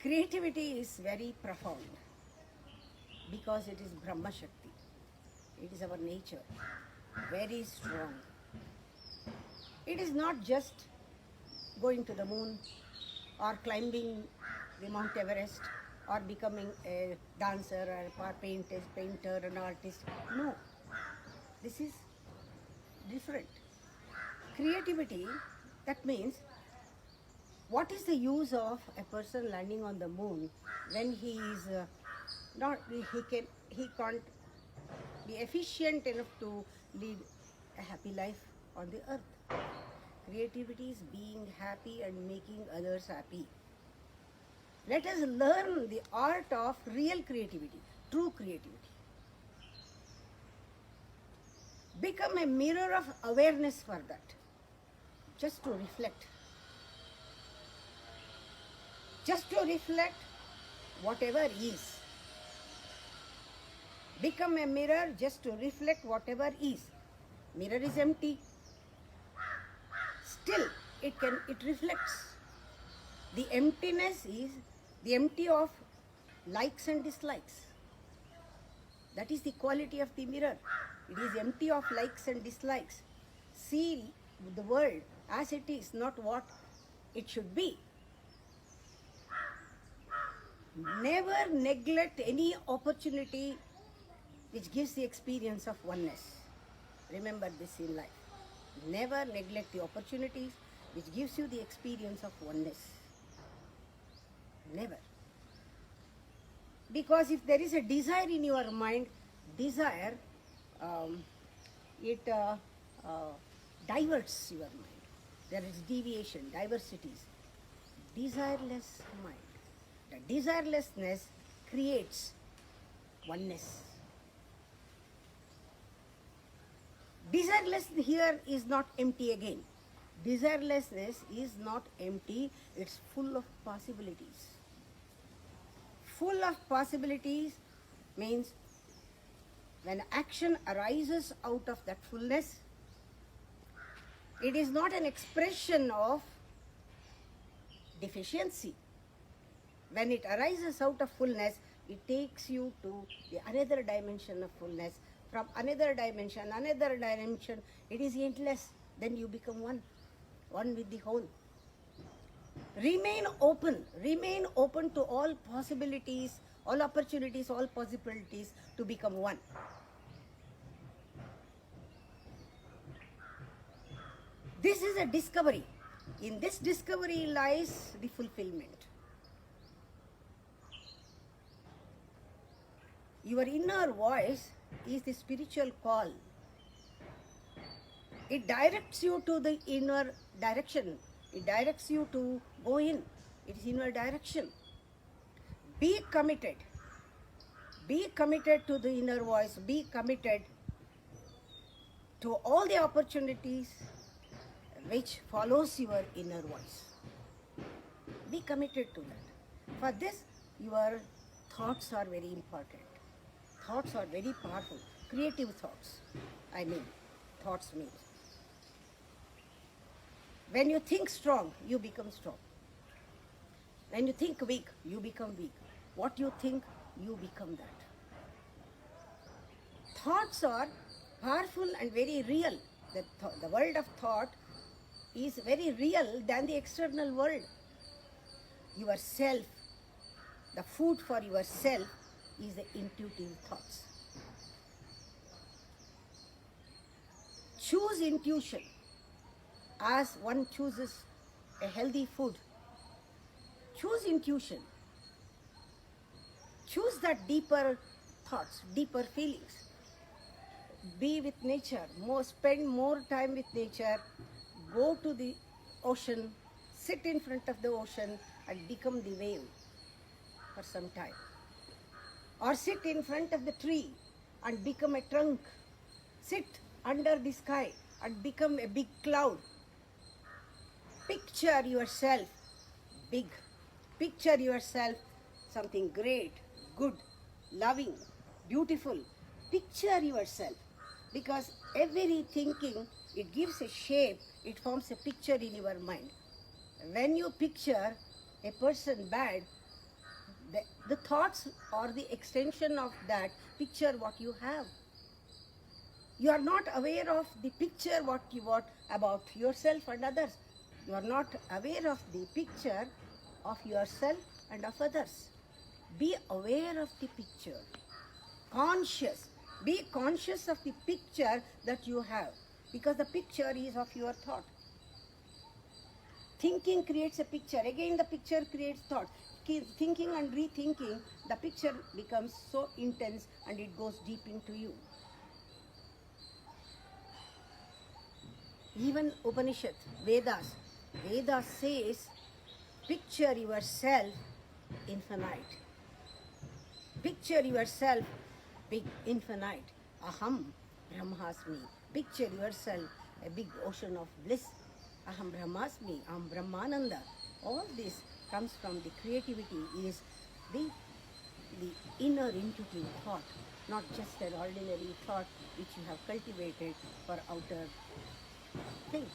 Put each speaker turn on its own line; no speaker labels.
Creativity is very profound because it is Brahma Shakti. It is our nature, very strong. It is not just going to the moon or climbing the Mount Everest or becoming a dancer or a painter, an artist. No, this is different. Creativity, that means what is the use of a person landing on the moon when he is not he can't be efficient enough to lead a happy life on the earth. Creativity is being happy and making others happy. Let us learn the art of real creativity, true creativity. Become a mirror of awareness for that, just to reflect. Just to reflect whatever is. Become a mirror just to reflect whatever is. Mirror is empty. Still, it reflects. The emptiness is the empty of likes and dislikes. That is the quality of the mirror. It is empty of likes and dislikes. See the world as it is, not what it should be. Never neglect any opportunity which gives the experience of oneness. Remember this in life. Never neglect the opportunities which gives you the experience of oneness. Never. Because if there is a desire in your mind, desire, it diverts your mind. There is deviation, diversities. Desireless mind. The desirelessness creates oneness. Desireless here is not empty again. Desirelessness is not empty, it's full of possibilities. Full of possibilities means when action arises out of that fullness, it is not an expression of deficiency. When it arises out of fullness, it takes you to the another dimension of fullness. From another dimension, it is endless. Then you become one with the whole. Remain open to all possibilities, all opportunities, all possibilities to become one. This is a discovery. In this discovery lies the fulfillment. Your inner voice is the spiritual call. It directs you to the inner direction. It directs you to go in. It is inner direction. Be committed. Be committed to the inner voice. Be committed to all the opportunities which follows your inner voice. Be committed to that. For this, your thoughts are very important. Thoughts are very powerful. Creative thoughts. Thoughts mean. When you think strong, you become strong. When you think weak, you become weak. What you think, you become that. Thoughts are powerful and very real. The world of thought is very real than the external world. Yourself, the food for yourself is the intuitive thoughts. Choose intuition as one chooses a healthy food. Choose intuition. Choose that deeper thoughts, deeper feelings. Be with nature. Spend more time with nature. Go to the ocean. Sit in front of the ocean and become the wave for some time. Or sit in front of the tree and become a trunk. Sit under the sky and become a big cloud. Picture yourself big. Picture yourself something great, good, loving, beautiful. Picture yourself, because every thinking, it gives a shape, it forms a picture in your mind. When you picture a person bad, The thoughts are the extension of that picture what you have. You are not aware of the picture what about yourself and others. You are not aware of the picture of yourself and of others. Be aware of the picture. Conscious. Be conscious of the picture that you have, because the picture is of your thought. Thinking creates a picture. Again, the picture creates thought. Thinking and rethinking, the picture becomes so intense and it goes deep into you. Even Upanishad, Vedas says, picture yourself infinite. Picture yourself big, infinite. Aham Brahmasmi. Picture yourself a big ocean of bliss. Aham Brahmasmi, Aham Brahmananda. All this comes from the creativity, is the inner intuitive thought, not just an ordinary thought which you have cultivated for outer thing.